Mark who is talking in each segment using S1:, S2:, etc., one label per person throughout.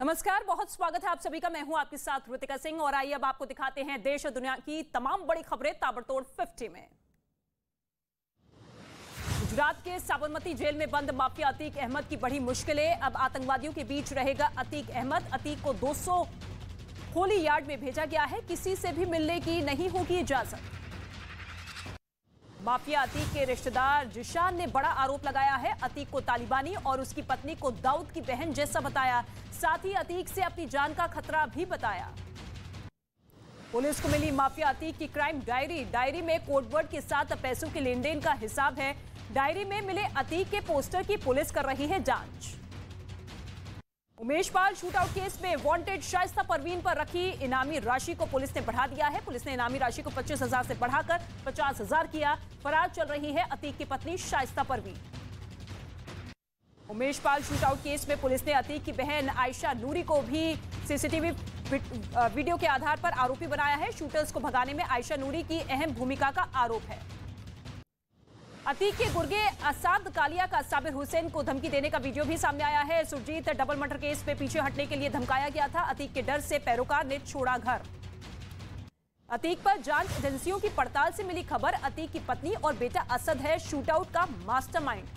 S1: नमस्कार, बहुत स्वागत है आप सभी का। मैं हूं आपके साथ ऋतिका सिंह और आइए अब आपको दिखाते हैं देश और दुनिया की तमाम बड़ी खबरें ताबड़तोड़ 50 में। गुजरात के साबरमती जेल में बंद माफिया अतीक अहमद की बढ़ी मुश्किलें। अब आतंकवादियों के बीच रहेगा अतीक अहमद। अतीक को 200 होली यार्ड में भेजा गया है, किसी से भी मिलने की नहीं होगी इजाजत। माफिया अतीक के रिश्तेदार जिशान ने बड़ा आरोप लगाया है। अतीक को तालिबानी और उसकी पत्नी को दाऊद की बहन जैसा बताया, साथ ही अतीक से अपनी जान का खतरा भी बताया। पुलिस को मिली माफिया अतीक की क्राइम डायरी में कोडवर्ड के साथ पैसों के लेन देन का हिसाब है। डायरी में मिले अतीक के पोस्टर की पुलिस कर रही है जांच। उमेश पाल शूटआउट केस में वांटेड शाइस्ता परवीन पर रखी इनामी राशि को पुलिस ने बढ़ा दिया है। पुलिस ने इनामी राशि को 25,000 से बढ़ाकर 50,000 किया। फरार चल रही है अतीक की पत्नी शाइस्ता परवीन। उमेश पाल शूटआउट केस में पुलिस ने अतीक की बहन आयशा नूरी को भी सीसीटीवी वीडियो के आधार पर आरोपी बनाया है। शूटर्स को भगाने में आयशा नूरी की अहम भूमिका का आरोप है। अतीक के गुर्गे असाद कालिया का साबिर हुसैन को धमकी देने का वीडियो भी सामने आया है। सुरजीत डबल मर्डर केस में पीछे हटने के लिए धमकाया गया था। अतीक के डर से पैरोकार ने छोड़ा घर। अतीक पर जांच एजेंसियों की पड़ताल से मिली खबर। अतीक की पत्नी और बेटा असद है शूटआउट का मास्टरमाइंड।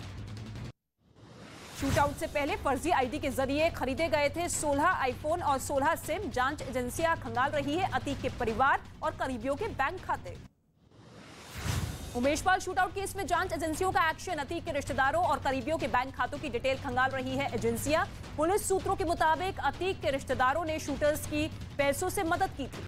S1: शूटआउट से पहले फर्जी आईडी के जरिए खरीदे गए थे 16 आईफोन और 16 सिम। जांच एजेंसियां खंगाल रही है अतीक के परिवार और करीबियों के बैंक खाते। उमेश पाल शूटआउट केस में जांच एजेंसियों का एक्शन। अतीक के रिश्तेदारों और करीबियों के बैंक खातों की डिटेल खंगाल रही है एजेंसियां। पुलिस सूत्रों के मुताबिक अतीक के रिश्तेदारों ने शूटर्स की पैसों से मदद की थी।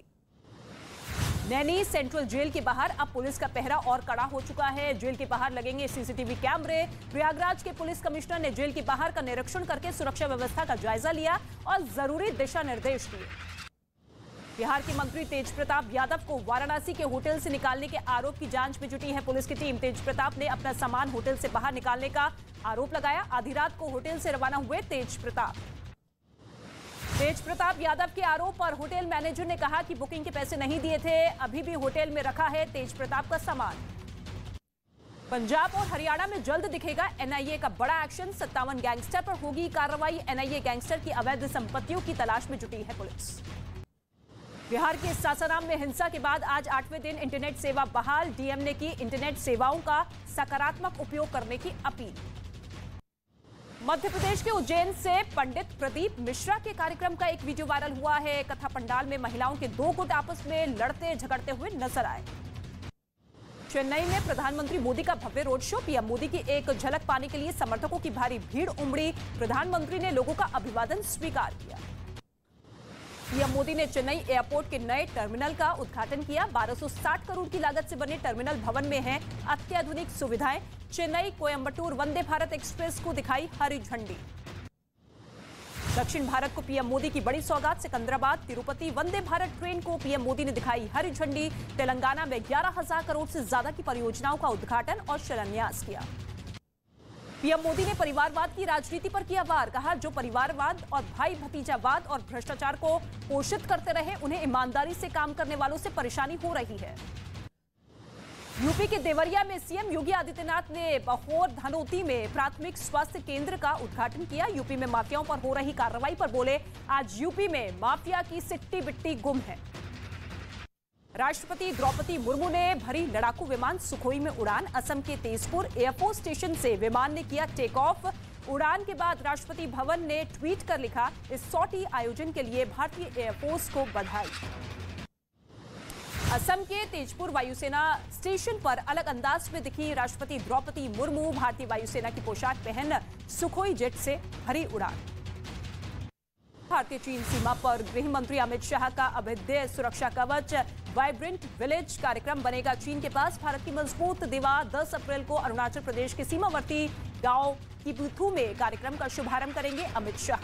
S1: नैनी सेंट्रल जेल के बाहर अब पुलिस का पहरा और कड़ा हो चुका है। जेल के बाहर लगेंगे सीसीटीवी कैमरे। प्रयागराज के पुलिस कमिश्नर ने जेल के बाहर का निरीक्षण करके सुरक्षा व्यवस्था का जायजा लिया और जरूरी दिशा निर्देश दिए। बिहार के मंत्री तेज प्रताप यादव को वाराणसी के होटल से निकालने के आरोप की जांच में जुटी है पुलिस की टीम। तेज प्रताप ने अपना सामान होटल से बाहर निकालने का आरोप लगाया। आधी रात को होटल से रवाना हुए तेज प्रताप यादव के आरोप पर होटल मैनेजर ने कहा कि बुकिंग के पैसे नहीं दिए थे, अभी भी होटल में रखा है तेज प्रताप का सामान। पंजाब और हरियाणा में जल्द दिखेगा एनआईए का बड़ा एक्शन। 57 गैंगस्टर पर होगी कार्रवाई। एनआईए गैंगस्टर की अवैध संपत्तियों की तलाश में जुटी है पुलिस। बिहार के सासाराम में हिंसा के बाद आज 8वें दिन इंटरनेट सेवा बहाल। डीएम ने की इंटरनेट सेवाओं का सकारात्मक उपयोग करने की अपील। मध्य प्रदेश के उज्जैन से पंडित प्रदीप मिश्रा के कार्यक्रम का एक वीडियो वायरल हुआ है। कथा पंडाल में महिलाओं के दो गुट आपस में लड़ते झगड़ते हुए नजर आए। चेन्नई में प्रधानमंत्री मोदी का भव्य रोड शो। पीएम मोदी की एक झलक पाने के लिए समर्थकों की भारी भीड़ उमड़ी। प्रधानमंत्री ने लोगों का अभिवादन स्वीकार किया। पीएम मोदी ने चेन्नई एयरपोर्ट के नए टर्मिनल का उद्घाटन किया। 1260 करोड़ की लागत से बने टर्मिनल भवन में हैं अत्याधुनिक सुविधाएं। चेन्नई कोयंबटूर वंदे भारत एक्सप्रेस को दिखाई हरी झंडी। दक्षिण भारत को पीएम मोदी की बड़ी सौगात। सिकंदराबाद तिरुपति वंदे भारत ट्रेन को पीएम मोदी ने दिखाई हरी झंडी। तेलंगाना में 11,000 करोड़ से ज्यादा की परियोजनाओं का उद्घाटन और शिलान्यास किया। पीएम मोदी ने परिवारवाद की राजनीति पर किया वार। कहा, जो परिवारवाद और भाई भतीजावाद और भ्रष्टाचार को पोषित करते रहे, उन्हें ईमानदारी से काम करने वालों से परेशानी हो रही है। यूपी के देवरिया में सीएम योगी आदित्यनाथ ने बहोर धनोती में प्राथमिक स्वास्थ्य केंद्र का उद्घाटन किया। यूपी में माफियाओं पर हो रही कार्रवाई पर बोले, आज यूपी में माफिया की सिट्टी बिट्टी गुम है। राष्ट्रपति द्रौपदी मुर्मू ने भरी लड़ाकू विमान सुखोई में उड़ान। असम के तेजपुर एयरफोर्स स्टेशन से विमान ने किया टेक ऑफ। उड़ान के बाद राष्ट्रपति भवन ने ट्वीट कर लिखा, इस सॉटी आयोजन के लिए भारतीय एयरफोर्स को बधाई। असम के तेजपुर वायुसेना स्टेशन पर अलग अंदाज में दिखी राष्ट्रपति द्रौपदी मुर्मू। भारतीय वायुसेना की पोशाक पहन सुखोई जेट से भरी उड़ान। भारतीय चीन सीमा पर गृह मंत्री अमित शाह का अभेद्य सुरक्षा कवच वाइब्रेंट विलेज कार्यक्रम बनेगा चीन के पास। भारत की मजबूत दीवार। 10 अप्रैल को अरुणाचल प्रदेश के सीमावर्ती गांव किबुथु में कार्यक्रम का शुभारंभ करेंगे अमित शाह।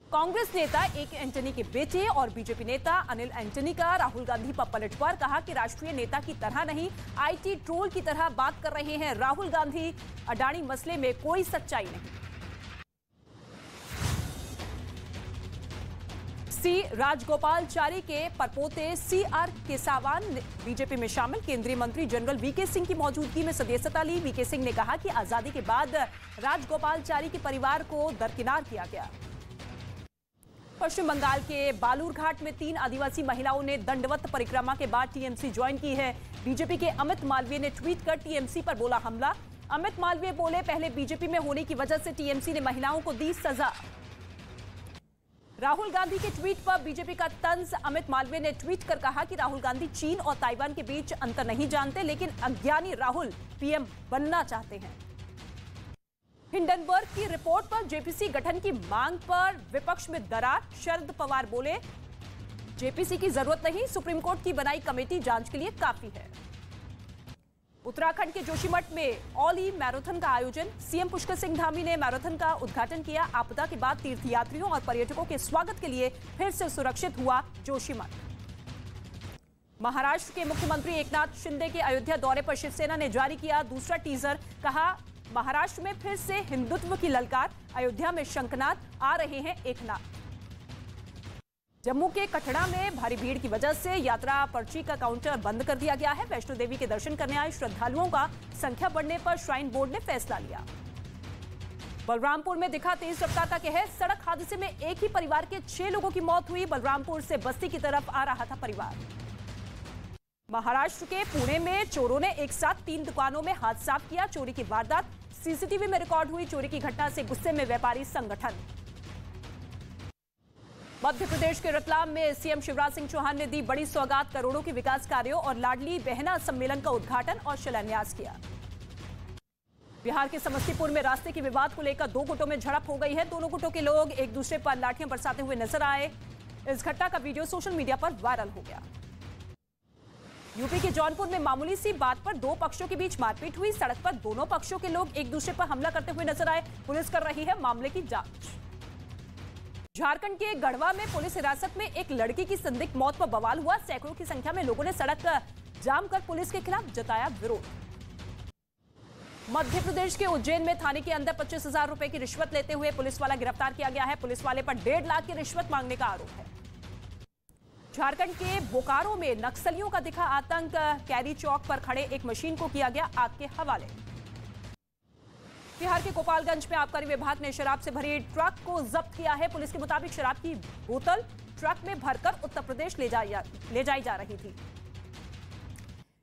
S1: कांग्रेस नेता ए.के. एंटनी के बेटे और बीजेपी नेता अनिल एंटनी का राहुल गांधी पर पलटवार। कहा कि राष्ट्रीय नेता की तरह नहीं, आईटी ट्रोल की तरह बात कर रहे हैं राहुल गांधी। अडानी मसले में कोई सच्चाई नहीं। सी राजगोपालचारी के परपोते सीआर केसावान बीजेपी में शामिल। केंद्रीय मंत्री जनरल वीके सिंह की मौजूदगी में सदस्यता ली। वीके सिंह ने कहा कि आजादी के बाद राजगोपालचारी के परिवार को दरकिनार किया गया। पश्चिम बंगाल के बालूरघाट में 3 आदिवासी महिलाओं ने दंडवत परिक्रमा के बाद टीएमसी ज्वाइन की है। बीजेपी के अमित मालवीय ने ट्वीट कर टीएमसी पर बोला हमला। अमित मालवीय बोले, पहले बीजेपी में होने की वजह से टीएमसी ने महिलाओं को दी सजा। राहुल गांधी के ट्वीट पर बीजेपी का तंज। अमित मालवीय ने ट्वीट कर कहा कि राहुल गांधी चीन और ताइवान के बीच अंतर नहीं जानते, लेकिन अज्ञानी राहुल पीएम बनना चाहते हैं। हिंडनबर्ग की रिपोर्ट पर जेपीसी गठन की मांग पर विपक्ष में दरार। शरद पवार बोले, जेपीसी की जरूरत नहीं, सुप्रीम कोर्ट की बनाई कमेटी जांच के लिए काफी है। उत्तराखंड के जोशीमठ में ऑली मैराथन का आयोजन। सीएम पुष्कर सिंह धामी ने मैराथन का उद्घाटन किया। आपदा के बाद तीर्थयात्रियों और पर्यटकों के स्वागत के लिए फिर से सुरक्षित हुआ जोशीमठ। महाराष्ट्र के मुख्यमंत्री एकनाथ शिंदे के अयोध्या दौरे पर शिवसेना ने जारी किया दूसरा टीजर। कहा, महाराष्ट्र में फिर से हिंदुत्व की ललकार, अयोध्या में शंखनाद, आ रहे हैं एकनाथ। जम्मू के कठड़ा में भारी भीड़ की वजह से यात्रा पर्ची का काउंटर बंद कर दिया गया है। वैष्णो देवी के दर्शन करने आए श्रद्धालुओं का संख्या बढ़ने पर श्राइन बोर्ड ने फैसला लिया। बलरामपुर में दिखा तेज रफ्तार का कहर। सड़क हादसे में एक ही परिवार के 6 लोगों की मौत हुई। बलरामपुर से बस्ती की तरफ आ रहा था परिवार। महाराष्ट्र के पुणे में चोरों ने एक साथ 3 दुकानों में हाथ साफ किया। चोरी की वारदात सीसीटीवी में रिकॉर्ड हुई। चोरी की घटना से गुस्से में व्यापारी संगठन। मध्य प्रदेश के रतलाम में सीएम शिवराज सिंह चौहान ने दी बड़ी सौगात। करोड़ों के विकास कार्यों और लाडली बहना सम्मेलन का उद्घाटन और शिलान्यास किया। बिहार के समस्तीपुर में रास्ते के विवाद को लेकर 2 गुटों में झड़प हो गई है। दोनों गुटों के लोग एक दूसरे पर लाठियां बरसाते हुए नजर आए। इस घटना का वीडियो सोशल मीडिया पर वायरल हो गया। यूपी के जौनपुर में मामूली सी बात पर 2 पक्षों के बीच मारपीट हुई। सड़क पर दोनों पक्षों के लोग एक दूसरे पर हमला करते हुए नजर आए। पुलिस कर रही है मामले की जांच। झारखंड के गढ़वा में पुलिस हिरासत में एक लड़की की संदिग्ध मौत पर बवाल हुआ। सैकड़ों की संख्या में लोगों ने सड़क जाम कर पुलिस के खिलाफ जताया विरोध। मध्य प्रदेश के उज्जैन में थाने के अंदर 25,000 रुपए की रिश्वत लेते हुए पुलिस वाला गिरफ्तार किया गया है। पुलिस वाले पर 1.5 लाख की रिश्वत मांगने का आरोप है। झारखंड के बोकारो में नक्सलियों का दिखा आतंक। कैरी चौक पर खड़े एक मशीन को किया गया आग के हवाले। बिहार के गोपालगंज में आबकारी विभाग ने शराब से भरी ट्रक को जब्त किया है। पुलिस के मुताबिक शराब की बोतल ट्रक में भरकर उत्तर प्रदेश ले जाई जा रही थी।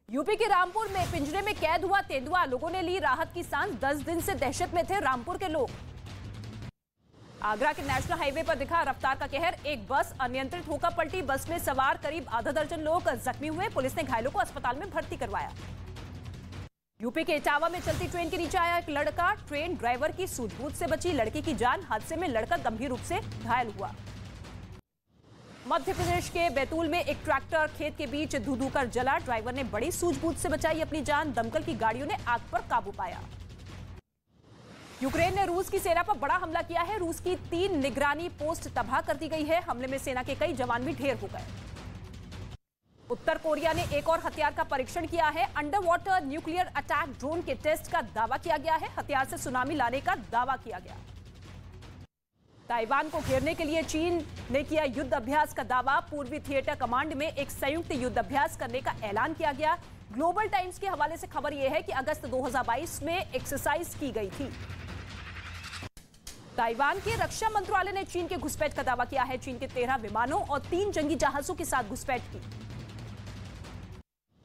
S1: यूपी के रामपुर में पिंजरे में कैद हुआ तेंदुआ। लोगों ने ली राहत की सांस। 10 दिन से दहशत में थे रामपुर के लोग। आगरा के नेशनल हाईवे पर दिखा रफ्तार का कहर। एक बस अनियंत्रित होकर पलटी। बस में सवार करीब आधा दर्जन लोग जख्मी हुए। पुलिस ने घायलों को अस्पताल में भर्ती करवाया। यूपी के इटावा में चलती ट्रेन के नीचे आया एक लड़का। ट्रेन ड्राइवर की सूझबूझ से बची लड़की की जान। हादसे में लड़का गंभीर रूप से घायल हुआ। मध्य प्रदेश के बैतूल में एक ट्रैक्टर खेत के बीच धू-धू कर जला। ड्राइवर ने बड़ी सूझबूझ से बचाई अपनी जान। दमकल की गाड़ियों ने आग पर काबू पाया। यूक्रेन ने रूस की सेना पर बड़ा हमला किया है। रूस की 3 निगरानी पोस्ट तबाह कर दी गई है। हमले में सेना के कई जवान भी ढेर हो गए। उत्तर कोरिया ने एक और हथियार का परीक्षण किया है। Under water nuclear attack drone के टेस्ट का दावा किया गया है। हथियार से सुनामी लाने का दावा किया गया। ताइवान को घेरने के लिए चीन ने किया युद्ध अभ्यास का दावा। पूर्वी थिएटर कमांड में एक संयुक्त युद्ध अभ्यास करने का ऐलान किया गया। ग्लोबल टाइम्स के हवाले से खबर यह है कि अगस्त 2022 में एक्सरसाइज की गई थी। ताइवान के रक्षा मंत्रालय ने चीन के घुसपैठ का दावा किया है। चीन के 13 विमानों और 3 जंगी जहाजों के साथ घुसपैठ की।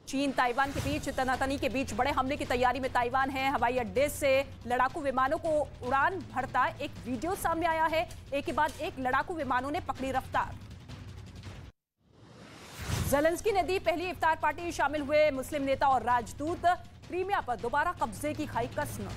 S1: चीन ताइवान के बीच तनातनी के बीच बड़े हमले की तैयारी में ताइवान है। हवाई अड्डे से लड़ाकू विमानों को उड़ान भरता एक वीडियो सामने आया है। एक के बाद एक लड़ाकू विमानों ने पकड़ी रफ्तार। ज़ेलेंस्की ने दी पहली इफ्तार पार्टी। शामिल हुए मुस्लिम नेता और राजदूत। क्रीमिया पर दोबारा कब्जे की खाई कसम।